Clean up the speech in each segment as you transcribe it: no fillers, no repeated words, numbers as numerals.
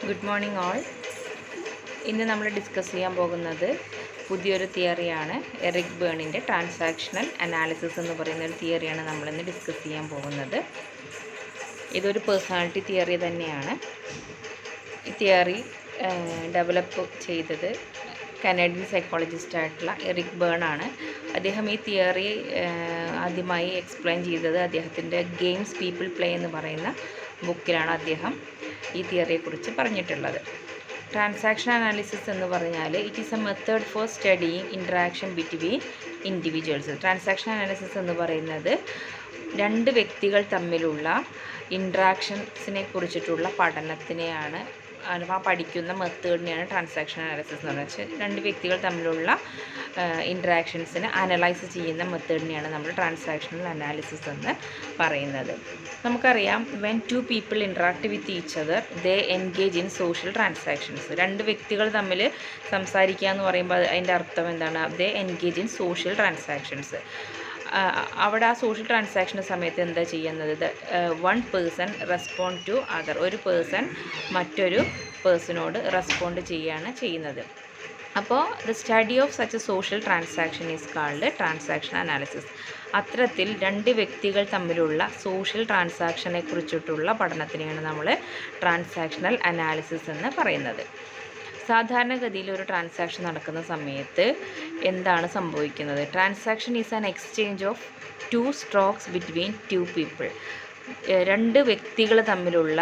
Good morning all. ഇന്ന് നമ്മൾ discuss ചെയ്യാൻ പോകുന്നത് പുതിയൊരു തിയറിയാണ്. എറിക് ബേണിൻ്റെ ട്രാൻസാക്ഷണൽ അനാലിസിസ് എന്ന് പറയുന്ന ഒരു തിയറിയാണ് നമ്മളിന്ന് ഡിസ്കസ് ചെയ്യാൻ പോകുന്നത്. ഇതൊരു പേഴ്സണാലിറ്റി തിയറി തന്നെയാണ്. ഈ തിയറി ഡെവലപ്പ് ചെയ്തത് കനേഡിയൻ സൈക്കോളജിസ്റ്റായിട്ടുള്ള എറിക് ബേൺ ആണ്. അദ്ദേഹം ഈ തിയറി ആദ്യമായി എക്സ്പ്ലെയിൻ ചെയ്തത് അദ്ദേഹത്തിൻ്റെ ഗെയിംസ് പീപ്പിൾ പ്ലേ എന്ന് പറയുന്ന ബുക്കിലാണ് അദ്ദേഹം ഈ തിയറിയെക്കുറിച്ച് പറഞ്ഞിട്ടുള്ളത്. ട്രാൻസാക്ഷൻ അനാലിസിസ് എന്ന് പറഞ്ഞാൽ it is A method for studying interaction between individuals. Transaction analysis എന്ന് പറയുന്നത് രണ്ട് വ്യക്തികൾ തമ്മിലുള്ള ഇൻട്രാക്ഷൻസിനെ കുറിച്ചിട്ടുള്ള പഠനത്തിനെയാണ് അഥവാ പഠിക്കുന്ന മെത്തേഡിനെയാണ് ട്രാൻസാക്ഷൻ അനാലിസിസ് എന്ന് പറയുന്നത്. രണ്ട് വ്യക്തികൾ തമ്മിലുള്ള ഇൻട്രാക്ഷൻസിനെ അനലൈസ് ചെയ്യുന്ന മെത്തേഡിനെയാണ് നമ്മൾ ട്രാൻസാക്ഷണൽ അനാലിസിസ് എന്ന് പറയുന്നത്. നമുക്കറിയാം, when two people interact with each other they engage in social transactions. രണ്ട് വ്യക്തികൾ തമ്മിൽ സംസാരിക്കുക എന്ന് പറയുമ്പോൾ അതിൻ്റെ അർത്ഥം എന്താണ്? They engage in social transactions. അവിടെ ആ സോഷ്യൽ ട്രാൻസാക്ഷൻ്റെ സമയത്ത് എന്താ ചെയ്യുന്നത്? One person respond to other. ഒരു പേഴ്സൺ മറ്റൊരു പേഴ്സണോട് റെസ്പോണ്ട് ചെയ്യുകയാണ് ചെയ്യുന്നത്. അപ്പോൾ the study of such a social transaction is called transaction analysis. അത്തരത്തിൽ രണ്ട് വ്യക്തികൾ തമ്മിലുള്ള സോഷ്യൽ ട്രാൻസാക്ഷനെ കുറിച്ചിട്ടുള്ള പഠനത്തിനെയാണ് നമ്മൾ ട്രാൻസാക്ഷണൽ അനാലിസിസ് എന്ന് പറയുന്നത്. സാധാരണഗതിയിൽ ഒരു ട്രാൻസാക്ഷൻ നടക്കുന്ന സമയത്ത് എന്താണ് സംഭവിക്കുന്നത്? Transaction is an exchange of two strokes between two people. രണ്ട് വ്യക്തികൾ തമ്മിലുള്ള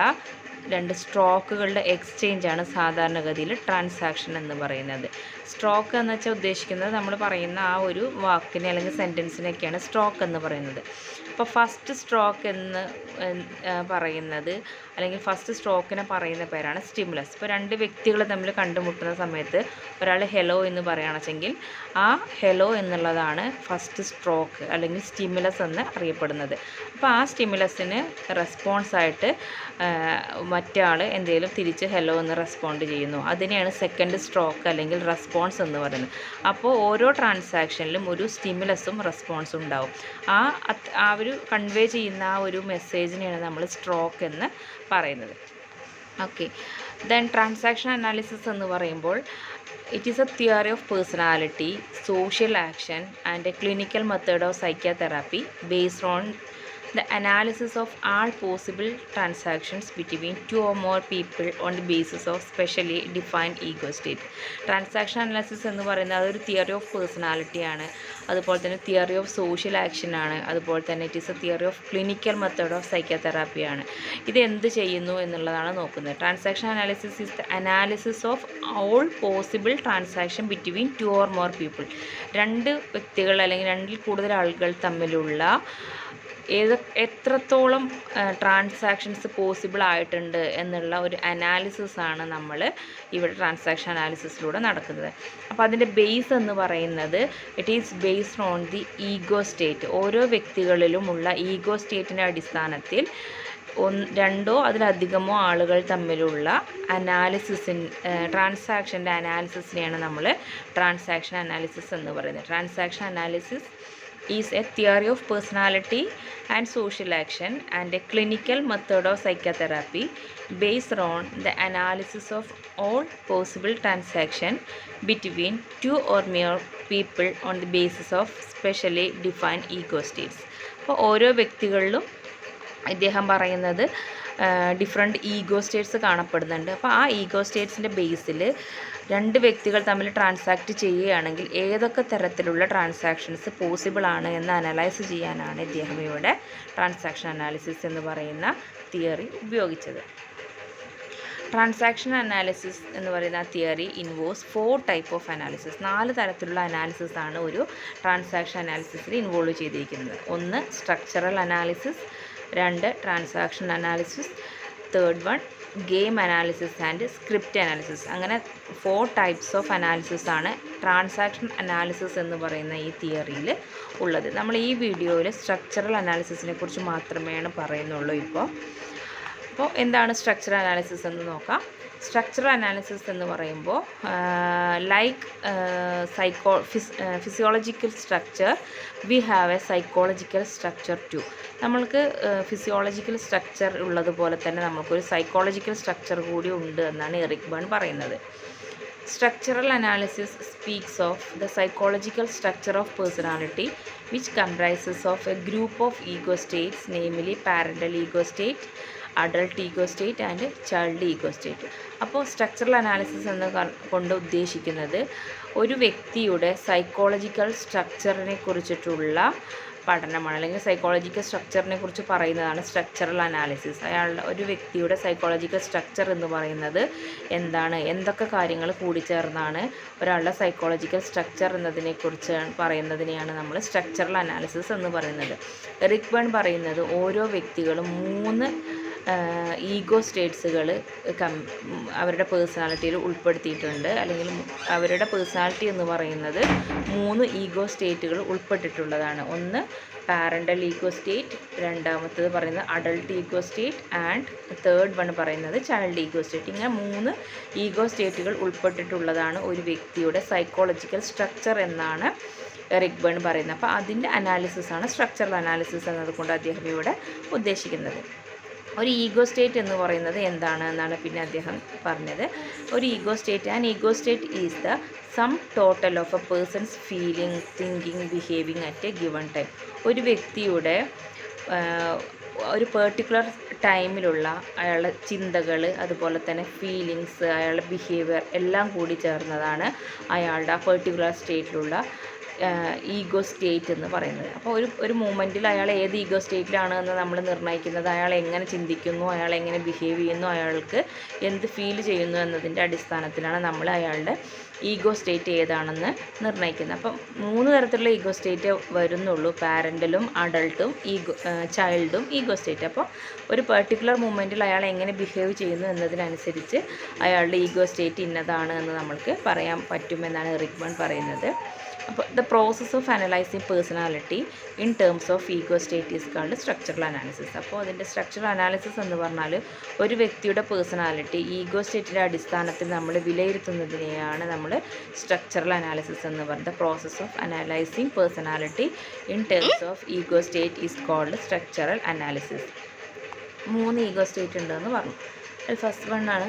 രണ്ട് സ്ട്രോക്കുകളുടെ എക്സ്ചേഞ്ചാണ് സാധാരണഗതിയിൽ ട്രാൻസാക്ഷൻ എന്ന് പറയുന്നത്. സ്ട്രോക്ക് എന്ന് വെച്ചാൽ ഉദ്ദേശിക്കുന്നത് നമ്മൾ പറയുന്ന ആ ഒരു വാക്കിനെ അല്ലെങ്കിൽ സെൻറ്റൻസിനൊക്കെയാണ് സ്ട്രോക്ക് എന്ന് പറയുന്നത്. അപ്പോൾ ഫസ്റ്റ് സ്ട്രോക്ക് എന്ന് പറയുന്നത് അല്ലെങ്കിൽ ഫസ്റ്റ് സ്ട്രോക്കിനെ പറയുന്ന പേരാണ് സ്റ്റിമുലസ്. ഇപ്പോൾ രണ്ട് വ്യക്തികൾ തമ്മിൽ കണ്ടുമുട്ടുന്ന സമയത്ത് ഒരാൾ ഹെലോ എന്ന് പറയുകയാണെന്നുവെച്ചെങ്കിൽ ആ ഹെലോ എന്നുള്ളതാണ് ഫസ്റ്റ് സ്ട്രോക്ക് അല്ലെങ്കിൽ സ്റ്റിമുലസ് എന്ന് അറിയപ്പെടുന്നത്. അപ്പോൾ ആ സ്റ്റിമുലസിന് റെസ്പോൺസായിട്ട് മറ്റേ ആൾ എന്തെങ്കിലും തിരിച്ച് ഹെലോ എന്ന് റെസ്പോണ്ട് ചെയ്യുന്നു. അതിനെയാണ് സെക്കൻഡ് സ്ട്രോക്ക് അല്ലെങ്കിൽ റെസ്പോൺസ് എന്ന് പറയുന്നത്. അപ്പോൾ ഓരോ ട്രാൻസാക്ഷനിലും ഒരു സ്റ്റിമുലസും റെസ്പോൺസും ഉണ്ടാവും. ആ ഒരു കൺവേ ചെയ്യുന്ന ആ ഒരു മെസ്സേജിനെയാണ് നമ്മൾ സ്ട്രോക്ക് എന്ന് പറയുന്നത്. ഓക്കെ, ദെൻ ട്രാൻസാക്ഷൻ അനാലിസിസ് എന്ന് പറയുമ്പോൾ it is a theory of personality, social action and A clinical method of psychotherapy based on the analysis of all possible transactions between two or more people on the basis of specially defined ego state. Transaction analysis എന്ന് പറയുന്നത് അതൊരു theory of പേഴ്സണാലിറ്റിയാണ്. അതുപോലെ തന്നെ theory of social ആക്ഷനാണ്. അതുപോലെ തന്നെ it is a theory of clinical method of സൈക്കോതെറാപ്പിയാണ്. ഇത് എന്ത് ചെയ്യുന്നു എന്നുള്ളതാണ് നോക്കുന്നത്. Transaction analysis is the analysis of all possible transaction between two or more people. രണ്ട് വ്യക്തികൾ അല്ലെങ്കിൽ രണ്ടിൽ കൂടുതൽ ആളുകൾ തമ്മിലുള്ള എത്രത്തോളം ട്രാൻസാക്ഷൻസ് പോസിബിൾ ആയിട്ടുണ്ട് എന്നുള്ള ഒരു അനാലിസിസാണ് നമ്മൾ ഇവിടെ ട്രാൻസാക്ഷൻ അനാലിസിസിലൂടെ നടക്കുന്നത്. അപ്പോൾ അതിൻ്റെ ബേസ് എന്ന് പറയുന്നത് it is based on the ego state. ഓരോ വ്യക്തികളിലുമുള്ള ഈഗോ സ്റ്റേറ്റിൻ്റെ അടിസ്ഥാനത്തിൽ രണ്ടോ അതിലധികമോ ആളുകൾ തമ്മിലുള്ള ട്രാൻസാക്ഷൻ്റെ അനാലിസിസിനെയാണ് നമ്മൾ ട്രാൻസാക്ഷൻ അനാലിസിസ് എന്ന് പറയുന്നത്. Transaction analysis is a theory of personality and social action and a clinical method of psychotherapy based on the analysis of all possible transactions between two or more people on the basis of specially defined ego states. അപ്പോൾ ഓരോ വ്യക്തികളിലും ഇദ്ദേഹം പറയുന്നത് different ego States കാണപ്പെടുന്നുണ്ട്. അപ്പോൾ ആ ego സ്റ്റേറ്റ്സിൻ്റെ ബേസിൽ രണ്ട് വ്യക്തികൾ തമ്മിൽ ട്രാൻസാക്റ്റ് ചെയ്യുകയാണെങ്കിൽ ഏതൊക്കെ തരത്തിലുള്ള ട്രാൻസാക്ഷൻസ് പോസിബിൾ ആണ് എന്ന് അനലൈസ് ചെയ്യാനാണ് ഇദ്ദേഹം ഇവിടെ ട്രാൻസാക്ഷൻ അനാലിസിസ് എന്ന് പറയുന്ന തിയറി ഉപയോഗിച്ചത്. ട്രാൻസാക്ഷൻ അനാലിസിസ് എന്ന് പറയുന്ന theory involves 4 type of analysis. 4 തരത്തിലുള്ള അനാലിസിസ് ആണ് ഒരു ട്രാൻസാക്ഷൻ അനാലിസിസിൽ ഇൻവോൾവ് ചെയ്തിരിക്കുന്നത്. 1 structural analysis, 2 transaction analysis, 3 game analysis and script analysis. അങ്ങനെ 4 ടൈപ്സ് ഓഫ് അനാലിസിസ് ആണ് ട്രാൻസാക്ഷൻ അനാലിസിസ് എന്ന് പറയുന്ന ഈ തിയറിയിൽ ഉള്ളത്. നമ്മൾ ഈ വീഡിയോയിൽ സ്ട്രക്ചറൽ അനാലിസിസിനെ കുറിച്ച് മാത്രമേ പറയുന്നുള്ളൂ. ഇപ്പോൾ അപ്പോൾ എന്താണ് സ്ട്രക്ചറൽ അനാലിസിസ് എന്ന് നോക്കാം. സ്ട്രക്ചറൽ അനാലിസിസ് എന്ന് പറയുമ്പോൾ physiological structure we have a psychological structure too. നമ്മൾക്ക് ഫിസിയോളജിക്കൽ സ്ട്രക്ചർ ഉള്ളതുപോലെ തന്നെ നമുക്കൊരു സൈക്കോളജിക്കൽ സ്ട്രക്ചർ കൂടി ഉണ്ട് എന്നാണ് എറിക് ബേൺ പറയുന്നത്. Structural analysis speaks of the psychological structure of personality, which comprises of a group of ego states, namely parental ego state, adult ego state and child ego state. അപ്പോൾ structural analysis എന്ന് കൊണ്ട് ഉദ്ദേശിക്കുന്നത് ഒരു വ്യക്തിയുടെ psychological സ്ട്രക്ചറിനെ കുറിച്ചിട്ടുള്ള പഠനമാണ്, അല്ലെങ്കിൽ psychological സ്ട്രക്ചറിനെ കുറിച്ച് പറയുന്നതാണ് സ്ട്രക്ചറൽ അനാലിസിസ്. ഒരു വ്യക്തിയുടെ സൈക്കോളജിക്കൽ സ്ട്രക്ചർ എന്ന് പറയുന്നത് എന്താണ്, എന്തൊക്കെ കാര്യങ്ങൾ കൂടിച്ചേർന്നാണ് ഒരാളുടെ സൈക്കോളജിക്കൽ സ്ട്രക്ചർ എന്നതിനെക്കുറിച്ച് പറയുന്നതിനെയാണ് നമ്മൾ സ്ട്രക്ചറൽ അനാലിസിസ് എന്ന് പറയുന്നത്. എറിക് ബേൺ പറയുന്നത് ഓരോ വ്യക്തികളും 3 ഈഗോ സ്റ്റേറ്റ്സുകൾ അവരുടെ പേഴ്സണാലിറ്റിയിൽ ഉൾപ്പെടുത്തിയിട്ടുണ്ട്, അല്ലെങ്കിൽ അവരുടെ പേഴ്സണാലിറ്റി എന്ന് പറയുന്നത് 3 ഈഗോ സ്റ്റേറ്റുകൾ ഉൾപ്പെട്ടിട്ടുള്ളതാണ്. ഒന്ന് പാരൻ്റൽ ഈഗോ സ്റ്റേറ്റ്, രണ്ടാമത്തത് പറയുന്നത് adult ego state and third one പറയുന്നത് ചൈൽഡ് ഈഗോ സ്റ്റേറ്റ്. ഇങ്ങനെ 3 ഈഗോ സ്റ്റേറ്റുകൾ ഉൾപ്പെട്ടിട്ടുള്ളതാണ് ഒരു വ്യക്തിയുടെ സൈക്കോളജിക്കൽ സ്ട്രക്ചർ എന്നാണ് എറിക് ബേൺ പറയുന്നത്. അപ്പോൾ അതിൻ്റെ അനാലിസിസാണ് സ്ട്രക്ചറൽ അനാലിസിസ് എന്നതുകൊണ്ട് അദ്ദേഹം ഇവിടെ ഉദ്ദേശിക്കുന്നത്. ഒരു ഈഗോ സ്റ്റേറ്റ് എന്ന് പറയുന്നത് എന്താണ് എന്നാണ് പിന്നെ അദ്ദേഹം പറഞ്ഞത്. ഒരു ego state, and ego state is the sum total of a person's feeling, thinking, behaving at A given time. ഒരു വ്യക്തിയുടെ ഒരു പെർട്ടിക്കുലർ ടൈമിലുള്ള അയാളുടെ ചിന്തകൾ, അതുപോലെ തന്നെ ഫീലിങ്സ്, അയാളുടെ ബിഹേവിയർ എല്ലാം കൂടി ചേർന്നതാണ് അയാളുടെ ആ പെർട്ടിക്കുലർ സ്റ്റേറ്റിലുള്ള ഈഗോ സ്റ്റേറ്റ് എന്ന് പറയുന്നത്. അപ്പോൾ ഒരു മൂമെൻറ്റിൽ അയാൾ ഏത് ഈഗോ സ്റ്റേറ്റിലാണ് എന്ന് നമ്മൾ നിർണ്ണയിക്കുന്നത് അയാൾ എങ്ങനെ ചിന്തിക്കുന്നു, അയാൾ എങ്ങനെ ബിഹേവ് ചെയ്യുന്നു, അയാൾക്ക് എന്ത് ഫീൽ ചെയ്യുന്നു എന്നതിൻ്റെ അടിസ്ഥാനത്തിലാണ് നമ്മൾ അയാളുടെ ഈഗോ സ്റ്റേറ്റ് ഏതാണെന്ന് നിർണ്ണയിക്കുന്നത്. അപ്പം 3 തരത്തിലുള്ള ഈഗോ സ്റ്റേറ്റ് വരുന്നുള്ളൂ, പാരൻ്റലും അഡൾട്ടും ചൈൽഡും ഈഗോ സ്റ്റേറ്റ്. അപ്പോൾ ഒരു പെർട്ടിക്കുലർ മൂമെൻറ്റിൽ അയാൾ എങ്ങനെ ബിഹേവ് ചെയ്യുന്നു എന്നതിനനുസരിച്ച് അയാളുടെ ഈഗോ സ്റ്റേറ്റ് ഇന്നതാണ് എന്ന് നമ്മൾക്ക് പറയാൻ പറ്റുമെന്നാണ് എറിക് ബേൺ പറയുന്നത്. അപ്പോൾ the process of analysing personality in terms of ego state is called structural analysis. അപ്പോൾ അതിൻ്റെ സ്ട്രക്ചറൽ അനാലിസിസ് എന്ന് പറഞ്ഞാൽ ഒരു വ്യക്തിയുടെ പേഴ്സണാലിറ്റി ഈഗോ സ്റ്റേറ്റിൻ്റെ അടിസ്ഥാനത്തിൽ നമ്മൾ വിലയിരുത്തുന്നതിനെയാണ് നമ്മൾ സ്ട്രക്ചറൽ അനാലിസിസ് എന്ന് പറയുന്നത്. The process of analysing personality in terms of ego state is called structural analysis. 3 ego state ഉണ്ടെന്ന് പറഞ്ഞു. ഫസ്റ്റ് വണ്ണാണ്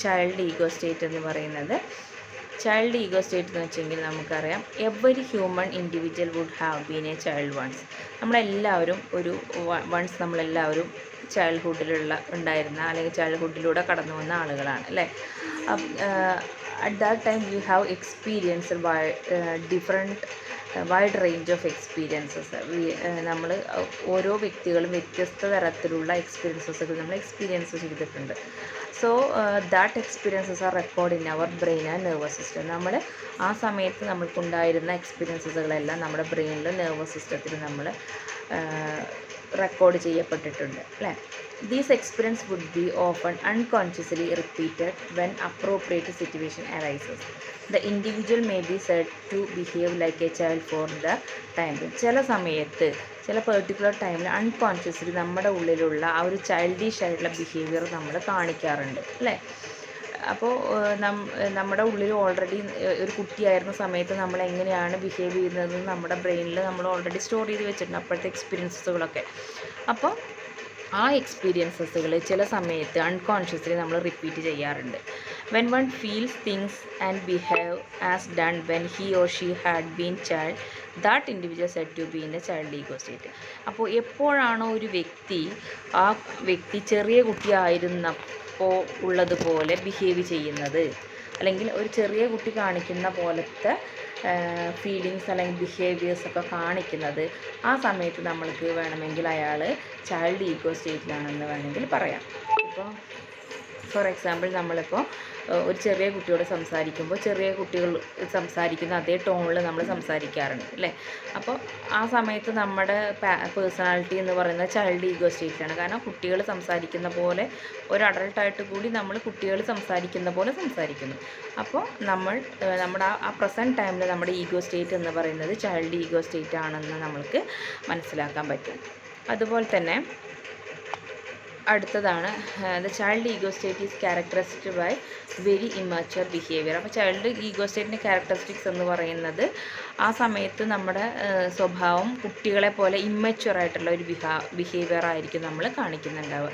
ചൈൽഡ് ഈഗോ സ്റ്റേറ്റ് എന്ന് പറയുന്നത്. ചൈൽഡ് ഈഗോ സ്റ്റേറ്റ് എന്ന് വെച്ചെങ്കിൽ നമുക്കറിയാം every human individual would have been a child once. നമ്മളെല്ലാവരും നമ്മളെല്ലാവരും ചൈൽഡ്ഹുഡിലുള്ള ഉണ്ടായിരുന്ന അല്ലെങ്കിൽ ചൈൽഡ്ഹുഡിലൂടെ കടന്നു വന്ന ആളുകളാണ് അല്ലേ. At that time you have experience wide range of experiences. നമ്മൾ ഓരോ വ്യക്തികളും വ്യത്യസ്ത തരത്തിലുള്ള എക്സ്പീരിയൻസസുകൾ നമ്മൾ എക്സ്പീരിയൻസ് ചെയ്തിട്ടുണ്ട്. So that experiences are record in our brain and nervous system. നമ്മൾ ആ സമയത്ത് നമ്മൾക്കുണ്ടായിരുന്ന എക്സ്പീരിയൻസസുകളെല്ലാം നമ്മുടെ ബ്രെയിനിലും നെർവസ് സിസ്റ്റത്തിൽ നമ്മൾ റെക്കോർഡ് ചെയ്യപ്പെട്ടിട്ടുണ്ട് അല്ലേ. These experiences would be often unconsciously repeated when appropriate situation arises. The individual may be said to behave like a child for the time. ചില സമയത്ത് ചില പെർട്ടിക്കുലർ ടൈമിൽ അൺകോൺഷ്യസ്ലി നമ്മുടെ ഉള്ളിലുള്ള ആ ഒരു ചൈൽഡിഷ് ആയിട്ടുള്ള ബിഹേവിയർ നമ്മൾ കാണിക്കാറുണ്ട് അല്ലേ. അപ്പോൾ നമ്മുടെ ഉള്ളിൽ ഓൾറെഡി ഒരു കുട്ടിയായിരുന്ന സമയത്ത് നമ്മൾ എങ്ങനെയാണ് ബിഹേവ് ചെയ്യുന്നതെന്ന് നമ്മുടെ ബ്രെയിനിൽ നമ്മൾ ഓൾറെഡി സ്റ്റോർ ചെയ്ത് വെച്ചിട്ടുണ്ട് അപ്പോഴത്തെ എക്സ്പീരിയൻസസുകളൊക്കെ. അപ്പോൾ ആ എക്സ്പീരിയൻസസുകൾ ചില സമയത്ത് അൺകോൺഷ്യസ്ലി നമ്മൾ റിപ്പീറ്റ് ചെയ്യാറുണ്ട്. When one feels things and behave as done when he or she had been child that individual said to be in a child ego state. അപ്പോൾ എപ്പോഴാണോ ഒരു വ്യക്തി ചെറിയ കുട്ടിയായിരുന്നപ്പോൾ ഉള്ളതുപോലെ ബിഹേവ് ചെയ്യുന്നത്, അല്ലെങ്കിൽ ഒരു ചെറിയ കുട്ടി കാണിക്കുന്ന പോലത്തെ ഫീലിങ്സ് അല്ലെങ്കിൽ ബിഹേവിയേഴ്സൊക്കെ കാണിക്കുന്നത്, ആ സമയത്ത് നമ്മൾക്ക് വേണമെങ്കിൽ അയാൾ ചൈൽഡ് ഈഗോ സ്റ്റേറ്റിലാണെന്ന് വേണമെങ്കിൽ പറയാം. ഇപ്പോൾ ഫോർ എക്സാമ്പിൾ നമ്മളിപ്പോൾ ഒരു ചെറിയ കുട്ടിയോട് സംസാരിക്കുമ്പോൾ ചെറിയ കുട്ടികൾ സംസാരിക്കുന്ന അതേ ടോണിൽ നമ്മൾ സംസാരിക്കാറുണ്ട് അല്ലേ. അപ്പോൾ ആ സമയത്ത് നമ്മുടെ പേഴ്സണാലിറ്റി എന്ന് പറയുന്നത് ചൈൽഡ് ഈഗോ സ്റ്റേറ്റിലാണ്. കാരണം കുട്ടികൾ സംസാരിക്കുന്ന പോലെ ഒരു അഡൾട്ടായിട്ട് കൂടി നമ്മൾ കുട്ടികൾ സംസാരിക്കുന്ന പോലെ സംസാരിക്കുന്നു. അപ്പോൾ നമ്മുടെ ആ പ്രസൻറ്റ് ടൈമിൽ നമ്മുടെ ഈഗോ സ്റ്റേറ്റ് എന്ന് പറയുന്നത് ചൈൽഡ് ഈഗോ സ്റ്റേറ്റ് ആണെന്ന് നമ്മൾക്ക് മനസ്സിലാക്കാൻ പറ്റും. അതുപോലെ തന്നെ അടുത്തതാണ് the child ego state is characterised by very immature behaviour. അപ്പോൾ ചൈൽഡ് ഈഗോ സ്റ്റേറ്റിൻ്റെ ക്യാരക്ടറിസ്റ്റിക്സ് എന്ന് പറയുന്നത് ആ സമയത്ത് നമ്മുടെ സ്വഭാവം കുട്ടികളെ പോലെ ഇമ്മച്വർ ആയിട്ടുള്ള ഒരു ബിഹേവിയർ ആയിരിക്കും നമ്മൾ കാണിക്കുന്നുണ്ടാവുക.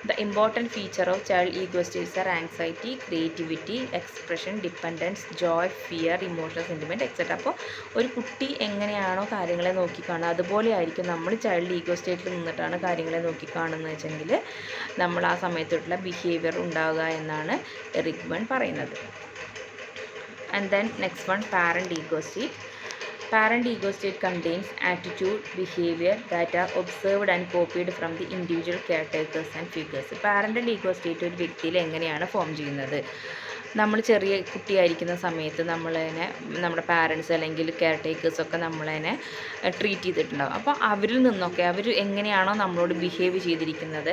The important feature of child ego states are anxiety, creativity, expression, dependence, joy, fear, emotional sentiment etcetera. അപ്പോൾ ഒരു കുട്ടി എങ്ങനെയാണോ കാര്യങ്ങളെ നോക്കിക്കാണുക അതുപോലെ ആയിരിക്കും നമ്മൾ ചൈൽഡ് ഈഗോ സ്റ്റേറ്റിൽ നിന്നിട്ടാണ് കാര്യങ്ങളെ നോക്കിക്കാണുന്നത് വെച്ചെങ്കിൽ നമ്മൾ ആ സമയത്തുള്ള ബിഹേവിയർ ഉണ്ടാവുക എന്നാണ് എറിക് ബേൺ പറയുന്നത്. And then next one, parent ego state. Parent ego state contains attitude, behavior that are observed and copied from the individual caretakers and figures. Parental ego state ഒരു വ്യക്തിയിൽ എങ്ങനെയാണ് ഫോം ചെയ്യുന്നത്? നമ്മൾ ചെറിയ കുട്ടിയായിരിക്കുന്ന സമയത്ത് നമ്മളതിനെ നമ്മുടെ പാരൻസ് അല്ലെങ്കിൽ കെയർ ടേക്കേഴ്സൊക്കെ നമ്മളതിനെ ട്രീറ്റ് ചെയ്തിട്ടുണ്ടാകും. അപ്പോൾ അവരിൽ നിന്നൊക്കെ അവർ എങ്ങനെയാണോ നമ്മളോട് ബിഹേവ് ചെയ്തിരിക്കുന്നത്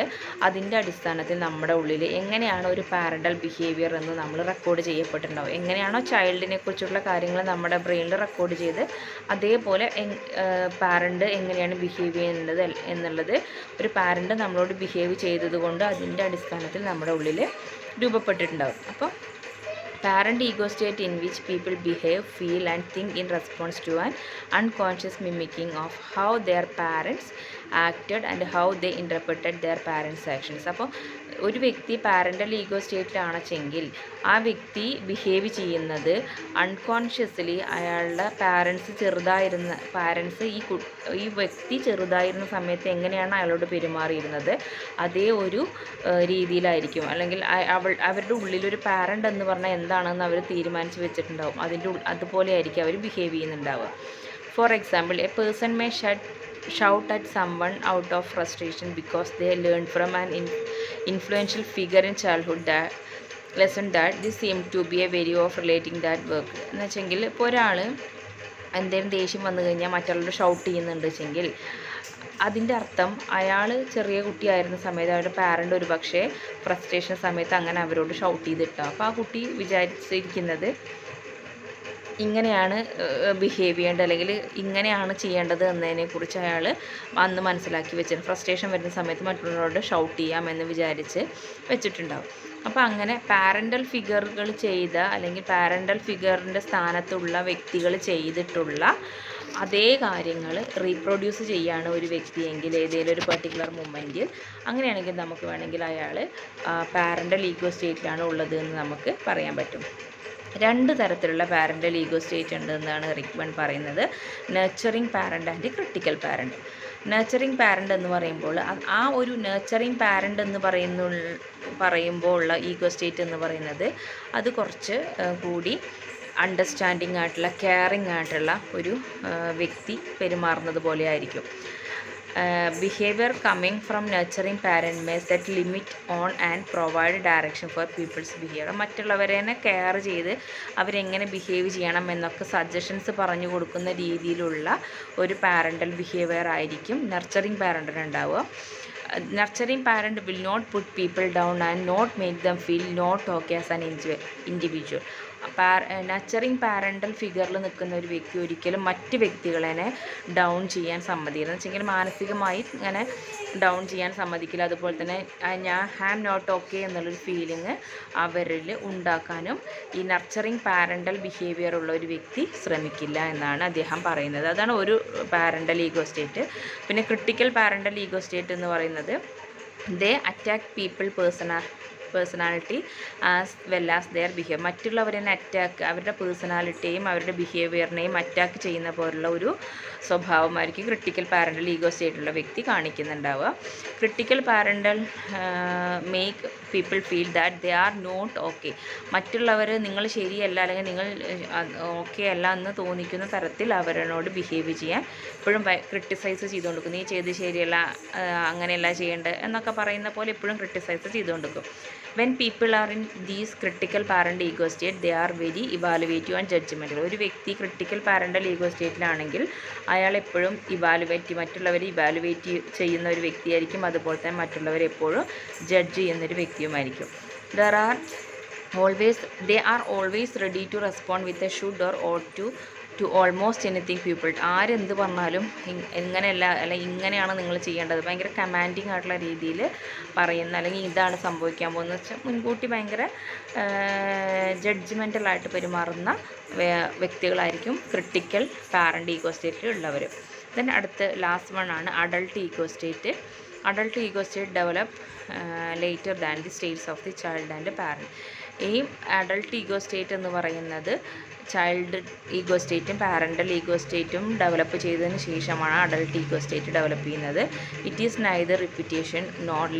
അതിൻ്റെ അടിസ്ഥാനത്തിൽ നമ്മുടെ ഉള്ളിൽ എങ്ങനെയാണോ ഒരു പാരൻ്റൽ ബിഹേവിയർ എന്ന് നമ്മൾ റെക്കോർഡ് ചെയ്യപ്പെട്ടിട്ടുണ്ടാവും. എങ്ങനെയാണോ ചൈൽഡിനെ കുറിച്ചുള്ള കാര്യങ്ങൾ നമ്മുടെ ബ്രെയിനിൽ റെക്കോർഡ് ചെയ്ത് അതേപോലെ പാരൻ്റ് എങ്ങനെയാണ് ബിഹേവ് ചെയ്യുന്നത് എന്നുള്ളത് ഒരു പാരൻ്റ് നമ്മളോട് ബിഹേവ് ചെയ്തതുകൊണ്ട് അതിൻ്റെ അടിസ്ഥാനത്തിൽ നമ്മുടെ ഉള്ളിൽ രൂപപ്പെട്ടിട്ടുണ്ടാകും. അപ്പോൾ parent ego state in which people behave, feel and think in response to an unconscious mimicking of how their parents acted and how they interpreted their parents' actions. അപ്പോൾ ഒരു വ്യക്തി പാരൻ്റൽ ഈഗോ സ്റ്റേറ്റിലാണെച്ചെങ്കിൽ ആ വ്യക്തി ബിഹേവ് ചെയ്യുന്നത് unconsciously അയാളുടെ parents ഈ വ്യക്തി ചെറുതായിരുന്ന സമയത്ത് എങ്ങനെയാണ് അയാളോട് പെരുമാറിയിരുന്നത് അതേ ഒരു രീതിയിലായിരിക്കും. അല്ലെങ്കിൽ അവരുടെ ഉള്ളിലൊരു പാരൻ്റ് എന്ന് പറഞ്ഞാൽ എന്താണെന്ന് അവർ തീരുമാനിച്ച് വെച്ചിട്ടുണ്ടാവും. അതുപോലെ ആയിരിക്കും അവർ ബിഹേവ് ചെയ്യുന്നുണ്ടാവുക. For example, a person may shout at someone out of frustration because they learned from an influential figure in childhood that this seemed to be a way of relating that work. എന്ന് വെച്ചെങ്കിൽ ഇപ്പോൾ ഒരാൾ എന്തെങ്കിലും ദേഷ്യം വന്നു കഴിഞ്ഞാൽ മറ്റുള്ളവർ shout ചെയ്യുന്നുണ്ട് വെച്ചെങ്കിൽ അതിൻ്റെ അർത്ഥം അയാൾ ചെറിയ കുട്ടിയായിരുന്ന സമയത്ത് അവരുടെ പാരൻ്റ് ഒരു പക്ഷേ ഫ്രസ്ട്രേഷൻ സമയത്ത് അങ്ങനെ അവരോട് ഷൗട്ട് ചെയ്തിട്ടാണ്. അപ്പോൾ ആ കുട്ടി വിചാരിച്ചിരിക്കുന്നത് ഇങ്ങനെയാണ് ബിഹേവ് ചെയ്യേണ്ടത് അല്ലെങ്കിൽ ഇങ്ങനെയാണ് ചെയ്യേണ്ടത് എന്നതിനെക്കുറിച്ച് അയാൾ അന്ന് മനസ്സിലാക്കി വെച്ചിട്ട് ഫ്രസ്ട്രേഷൻ വരുന്ന സമയത്ത് മറ്റുള്ളവരോട് ഷൗട്ട് ചെയ്യാമെന്ന് വിചാരിച്ച് വെച്ചിട്ടുണ്ടാവും. അപ്പോൾ അങ്ങനെ പാരൻ്റൽ ഫിഗറുകൾ ചെയ്ത അല്ലെങ്കിൽ പാരൻ്റൽ ഫിഗറിൻ്റെ സ്ഥാനത്തുള്ള വ്യക്തികൾ ചെയ്തിട്ടുള്ള അതേ കാര്യങ്ങൾ റീപ്രൊഡ്യൂസ് ചെയ്യുകയാണ് ഒരു വ്യക്തിയെങ്കിൽ ഏതെങ്കിലും ഒരു പർട്ടിക്കുലർ മൊമെൻറ്റിൽ, അങ്ങനെയാണെങ്കിൽ നമുക്ക് വേണമെങ്കിൽ അയാൾ പാരൻ്റൽ ഈഗോ സ്റ്റേറ്റിലാണ് ഉള്ളത് എന്ന് നമുക്ക് പറയാൻ പറ്റും. രണ്ട് തരത്തിലുള്ള പാരൻ്റൽ ഈഗോ സ്റ്റേറ്റ് ഉണ്ട് എന്നാണ് എറിക് ബേൺ പറയുന്നത്. Nurturing parent and critical parent. Nurturing parent എന്ന് പറയുമ്പോൾ ആ ഒരു നർച്ചറിങ് പാരൻ്റ് എന്ന് പറയുമ്പോൾ ഉള്ള ഈഗോ സ്റ്റേറ്റ് എന്ന് പറയുന്നത് അത് കുറച്ച് കൂടി അണ്ടർസ്റ്റാൻഡിങ് ആയിട്ടുള്ള കെയറിങ് ആയിട്ടുള്ള ഒരു വ്യക്തി പെരുമാറുന്നത് പോലെ ആയിരിക്കും. Behaviour coming from nurturing parent may set limit on and provide direction for people's behaviour. മറ്റുള്ളവരെ കെയർ ചെയ്ത് അവരെങ്ങനെ ബിഹേവ് ചെയ്യണം എന്നൊക്കെ സജഷൻസ് പറഞ്ഞു കൊടുക്കുന്ന രീതിയിലുള്ള ഒരു പാരൻ്റൽ ബിഹേവിയർ ആയിരിക്കും നർച്ചറിങ് പാരൻ്റിന് ഉണ്ടാവുക. Nurturing parent will not put people down and not make them feel not okay as an individual. Nurturing parental ഫിഗറിൽ നിൽക്കുന്ന ഒരു വ്യക്തി ഒരിക്കലും മറ്റ് വ്യക്തികളെ ഡൗൺ ചെയ്യാൻ സമ്മതിക്കില്ല. എന്ന് വെച്ചെങ്കിൽ മാനസികമായി ഇങ്ങനെ ഡൗൺ ചെയ്യാൻ സമ്മതിക്കില്ല. അതുപോലെ തന്നെ ഹാം നോട്ട് ഓക്കെ എന്നുള്ളൊരു ഫീലിംഗ് അവരിൽ ഉണ്ടാക്കാനും ഈ നർച്ചറിങ് പാരൻ്റൽ ബിഹേവിയർ ഉള്ള ഒരു വ്യക്തി ശ്രമിക്കില്ല എന്നാണ് അദ്ദേഹം പറയുന്നത്. അതാണ് ഒരു പാരൻ്റൽ ഈഗോ സ്റ്റേറ്റ്. പിന്നെ ക്രിട്ടിക്കൽ പാരൻ്റൽ ഈഗോ സ്റ്റേറ്റ് എന്ന് പറയുന്നത് they attack people personality as well as their behaviour. മറ്റുള്ളവരെ അവരുടെ പേഴ്സണാലിറ്റിയെയും അവരുടെ ബിഹേവിയറിനെയും അറ്റാക്ക് ചെയ്യുന്ന പോലുള്ള ഒരു സ്വഭാവമായിരിക്കും ക്രിട്ടിക്കൽ പാരൻ്റൽ ഈഗോ സ്റ്റേറ്റുള്ള വ്യക്തി കാണിക്കുന്നുണ്ടാവുക. Critical parental make people feel that they are not okay. മറ്റുള്ളവർ നിങ്ങൾ ശരിയല്ല അല്ലെങ്കിൽ നിങ്ങൾ ഓക്കെ അല്ല എന്ന് തോന്നിക്കുന്ന തരത്തിൽ അവരോട് ബിഹേവ് ചെയ്യാൻ എപ്പോഴും ക്രിട്ടിസൈസ് ചെയ്തുകൊണ്ടിരിക്കും. നീ ചെയ്ത് ശരിയല്ല, അങ്ങനെയല്ല ചെയ്യേണ്ടത് എന്നൊക്കെ പറയുന്ന പോലെ എപ്പോഴും ക്രിട്ടിസൈസ് ചെയ്തുകൊണ്ടിരിക്കും. When people are in these critical parent ego state, they are very evaluative and judgmental. ഒരു വ്യക്തി ക്രിട്ടിക്കൽ പാരൻ്റൽ ഈഗോ സ്റ്റേറ്റിലാണെങ്കിൽ അയാൾ എപ്പോഴും മറ്റുള്ളവരെ ഇവാലുവേറ്റ് ചെയ്യുന്ന ഒരു വ്യക്തിയായിരിക്കും. അതുപോലെ തന്നെ മറ്റുള്ളവരെ എപ്പോഴും ജഡ്ജ് ചെയ്യുന്നൊരു വ്യക്തിയുമായിരിക്കും. They are always ready to respond with a should or ought to to almost anything people. ആരെന്ത് പറഞ്ഞാലും ഇങ്ങനെയല്ല, അല്ലെങ്കിൽ ഇങ്ങനെയാണ് നിങ്ങൾ ചെയ്യേണ്ടത്, ഭയങ്കര കമാൻഡിങ് ആയിട്ടുള്ള രീതിയിൽ പറയുന്ന, അല്ലെങ്കിൽ ഇതാണ് സംഭവിക്കാൻ പോകുന്നത് വെച്ചാൽ മുൻകൂട്ടി ഭയങ്കര ജഡ്ജ്മെൻ്റലായിട്ട് പെരുമാറുന്ന വ്യക്തികളായിരിക്കും ക്രിട്ടിക്കൽ പാരൻ്റ് ഈഗോ സ്റ്റേറ്റിൽ ഉള്ളവർ. ദെൻ അടുത്ത് ലാസ്റ്റ് വൺ ആണ് adult ego state. Adult ego state develop later than the states of the child and parent. ഈ അഡൾട്ട് ഈഗോ സ്റ്റേറ്റ് എന്ന് പറയുന്നത് ചൈൽഡ് ഈഗോ സ്റ്റേറ്റും പാരൻ്റൽ ഈഗോ സ്റ്റേറ്റും ഡെവലപ്പ് ചെയ്തതിന് ശേഷമാണ് അഡൾട്ട് ഈഗോ സ്റ്റേറ്റ് ഡെവലപ്പ് ചെയ്യുന്നത്. It is neither repetition nor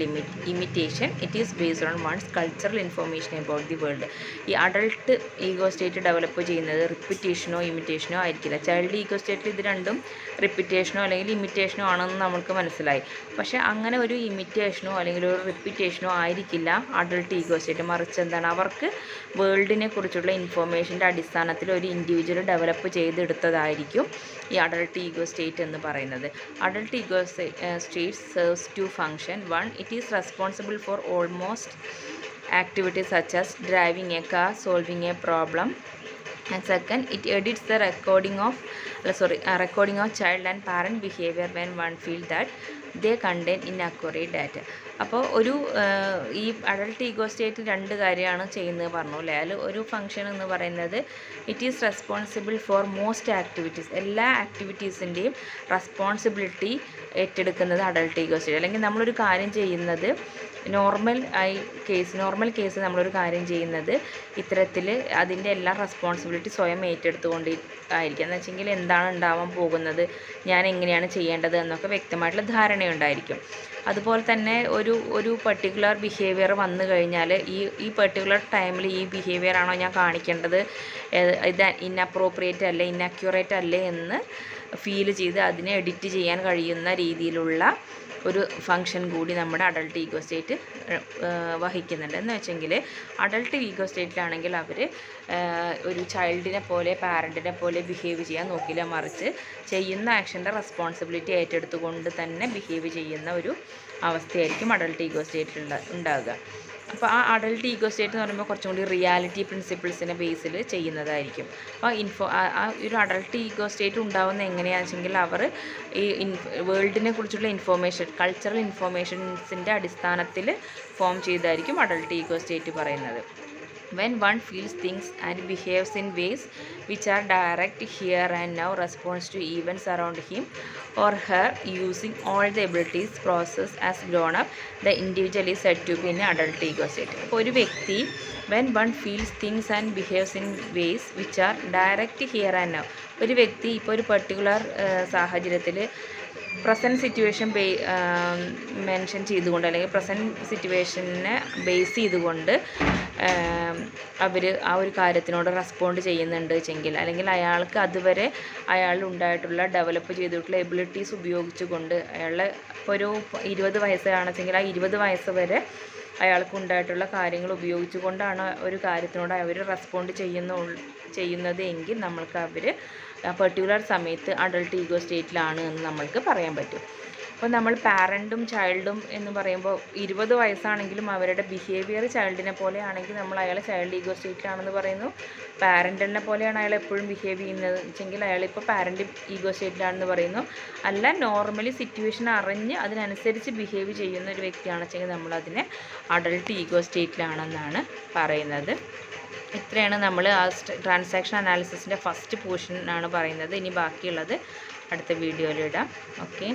imitation, it is based on one's cultural information about the world. ഈ adult ego state develop ചെയ്യുന്നത് റിപ്പീറ്റേഷനോ ഇമിറ്റേഷനോ ആയിരിക്കില്ല. ചൈൽഡ് ഈഗോ സ്റ്റേറ്റിൽ ഇത് രണ്ടും റിപ്പീറ്റേഷനോ അല്ലെങ്കിൽ ഇമിറ്റേഷനോ ആണെന്ന് നമുക്ക് മനസ്സിലായി. പക്ഷേ അങ്ങനെ ഒരു ഇമിറ്റേഷനോ അല്ലെങ്കിൽ ഒരു റിപ്പീറ്റേഷനോ ആയിരിക്കില്ല അഡൾട്ട് ഈഗോ സ്റ്റേറ്റ്. മറിച്ച് എന്താണ്, അവർക്ക് വേൾഡിനെ കുറിച്ചുള്ള ഇൻഫോർമേഷൻ്റെ അടിസ്ഥാനത്തിൽ ഒരു ഇൻഡിവിജ്വൽ ഡെവലപ്പ് ചെയ്തെടുത്തതായിരിക്കും ഈ അഡൾട്ട് ഈഗോ സ്റ്റേറ്റ് എന്ന് പറയുന്നത്. Adult ego state serves to function. One, it is responsible for almost activities such as driving a car, solving a problem, and second, it edits the recording of child and parent behavior when one feels that they contain inaccurate data. അപ്പോൾ ഈ adult ego state രണ്ട് കാര്യമാണ് ചെയ്യുന്നത് പറഞ്ഞു അല്ലേ. അതിൽ ഒരു function എന്ന് പറയുന്നത് it is responsible four most activities. എല്ലാ ആക്ടിവിറ്റീസിൻ്റെയും റെസ്പോൺസിബിലിറ്റി ഏറ്റെടുക്കുന്നത് അഡൾട്ട് ഈഗോ സ്റ്റേറ്റ്. അല്ലെങ്കിൽ നമ്മളൊരു കാര്യം ചെയ്യുന്നത് നോർമൽ കേസ് നമ്മളൊരു കാര്യം ചെയ്യുന്നത് ഇത്തരത്തിൽ അതിൻ്റെ എല്ലാ റെസ്പോൺസിബിലിറ്റി സ്വയം ഏറ്റെടുത്തുകൊണ്ട് ആയിരിക്കും. എന്ന് വെച്ചെങ്കിൽ എന്താണ് ഉണ്ടാവാൻ പോകുന്നത്, ഞാൻ എങ്ങനെയാണ് ചെയ്യേണ്ടത് എന്നൊക്കെ വ്യക്തമായിട്ടുള്ള ധാരണയുണ്ടായിരിക്കും. അതുപോലെ തന്നെ ഒരു പർട്ടിക്കുലർ ബിഹേവിയർ വന്നു കഴിഞ്ഞാൽ ഈ പർട്ടിക്കുലർ ടൈമിൽ ഈ ബിഹേവിയർ ആണോ ഞാൻ കാണിക്കേണ്ടത്, ഇത് ഇൻഅപ്രോപ്രിയേറ്റ് അല്ലേ, ഇൻഅക്യുറേറ്റ് അല്ലേ എന്ന് ഫീൽ ചെയ്ത് അതിനെ എഡിറ്റ് ചെയ്യാൻ കഴിയുന്ന രീതിയിലുള്ള ഒരു ഫങ്ഷൻ കൂടി നമ്മുടെ അഡൾട്ട് ഈഗോ സ്റ്റേറ്റ് വഹിക്കുന്നുണ്ട്. എന്ന് വെച്ചെങ്കിൽ അഡൾട്ട് ഈഗോ സ്റ്റേറ്റിലാണെങ്കിൽ അവർ ഒരു ചൈൽഡിനെ പോലെ പാരൻറ്റിനെ പോലെ ബിഹേവ് ചെയ്യാൻ നോക്കില്ല, മറിച്ച് ചെയ്യുന്ന ആക്ഷൻ്റെ റെസ്പോൺസിബിലിറ്റി ഏറ്റെടുത്തുകൊണ്ട് തന്നെ ബിഹേവ് ചെയ്യുന്ന ഒരു അവസ്ഥയായിരിക്കും അഡൾട്ട് ഈഗോ സ്റ്റേറ്റിൽ ഉണ്ടാകുക. അപ്പോൾ ആ അഡൾട്ട് ഈഗോ സ്റ്റേറ്റ് എന്ന് പറയുമ്പോൾ കുറച്ചും കൂടി റിയാലിറ്റി പ്രിൻസിപ്പിൾസിനെ ബേസിൽ ചെയ്യുന്നതായിരിക്കും. അപ്പോൾ ഒരു അഡൾട്ട് ഈഗോ സ്റ്റേറ്റ് ഉണ്ടാകുന്നത് എങ്ങനെയാണെന്ന് വെച്ചെങ്കിൽ അവർ ഈ വേൾഡിനെ കുറിച്ചുള്ള ഇൻഫോർമേഷൻ, കൾച്ചറൽ ഇൻഫോർമേഷൻസിൻ്റെ അടിസ്ഥാനത്തിൽ ഫോം ചെയ്തായിരിക്കും അഡൾട്ട് ഈഗോ സ്റ്റേറ്റ് പറയുന്നത്. When one feels things and behaves in ways which are direct, here and now response to events around him or her using all the abilities processed as grown up, the individual is said to be in adult ego state. അപ്പോൾ ഒരു വ്യക്തി when one feels things and behaves in ways which are direct, here and now, ഒരു വ്യക്തി ഇപ്പോൾ ഒരു particular സാഹചര്യത്തിൽ present situation mention ചെയ്തുകൊണ്ട് അല്ലെങ്കിൽ പ്രസൻറ്റ് സിറ്റുവേഷനെ ബേസ് ചെയ്തുകൊണ്ട് അവർ ആ ഒരു കാര്യത്തിനോട് റെസ്പോണ്ട് ചെയ്യുന്നുണ്ട് വെച്ചെങ്കിൽ, അല്ലെങ്കിൽ അയാൾക്ക് അതുവരെ അയാളിൽ ഉണ്ടായിട്ടുള്ള ഡെവലപ്പ് ചെയ്തിട്ടുള്ള എബിലിറ്റീസ് ഉപയോഗിച്ചുകൊണ്ട് അയാളെ ഇപ്പോൾ ഒരു 20 വയസ്സാണെന്നുവെച്ചെങ്കിൽ ആ 20 വയസ്സ് വരെ അയാൾക്ക് ഉണ്ടായിട്ടുള്ള കാര്യങ്ങൾ ഉപയോഗിച്ചുകൊണ്ടാണ് ഒരു കാര്യത്തിനോട് അവർ റെസ്പോണ്ട് ചെയ്യുന്നത് എങ്കിൽ നമ്മൾക്ക് അവർ പർട്ടിക്കുലർ സമയത്ത് അഡൾട്ട് ഈഗോ സ്റ്റേറ്റിലാണ് എന്ന് നമ്മൾക്ക് പറയാൻ പറ്റും. അപ്പോൾ നമ്മൾ പാരൻറ്റും ചൈൽഡും എന്ന് പറയുമ്പോൾ 20 വയസ്സാണെങ്കിലും അവരുടെ ബിഹേവിയർ ചൈൽഡിനെ പോലെ ആണെങ്കിൽ നമ്മൾ അയാളെ ചൈൽഡ് ഈഗോ സ്റ്റേറ്റിലാണെന്ന് പറയുന്നു. പാരൻറ്റിനെ പോലെയാണ് അയാൾ എപ്പോഴും ബിഹേവ് ചെയ്യുന്നത് വെച്ചെങ്കിൽ അയാളിപ്പോൾ പാരൻ്റ് ഈഗോ സ്റ്റേറ്റിലാണെന്ന് പറയുന്നു. അല്ല, നോർമലി സിറ്റുവേഷൻ അറിഞ്ഞ് അതിനനുസരിച്ച് ബിഹേവ് ചെയ്യുന്ന ഒരു വ്യക്തിയാണെന്ന് വെച്ചെങ്കിൽ നമ്മളതിനെ അഡൾട്ട് ഈഗോ സ്റ്റേറ്റിലാണെന്നാണ് പറയുന്നത്. ഇത്രയാണ് നമ്മൾ ആ ട്രാൻസാക്ഷൻ അനാലിസിസിൻ്റെ ഫസ്റ്റ് പോർഷനാണ് പറയുന്നത്. ഇനി ബാക്കിയുള്ളത് അടുത്ത വീഡിയോയിലിടാം. ഓക്കെ.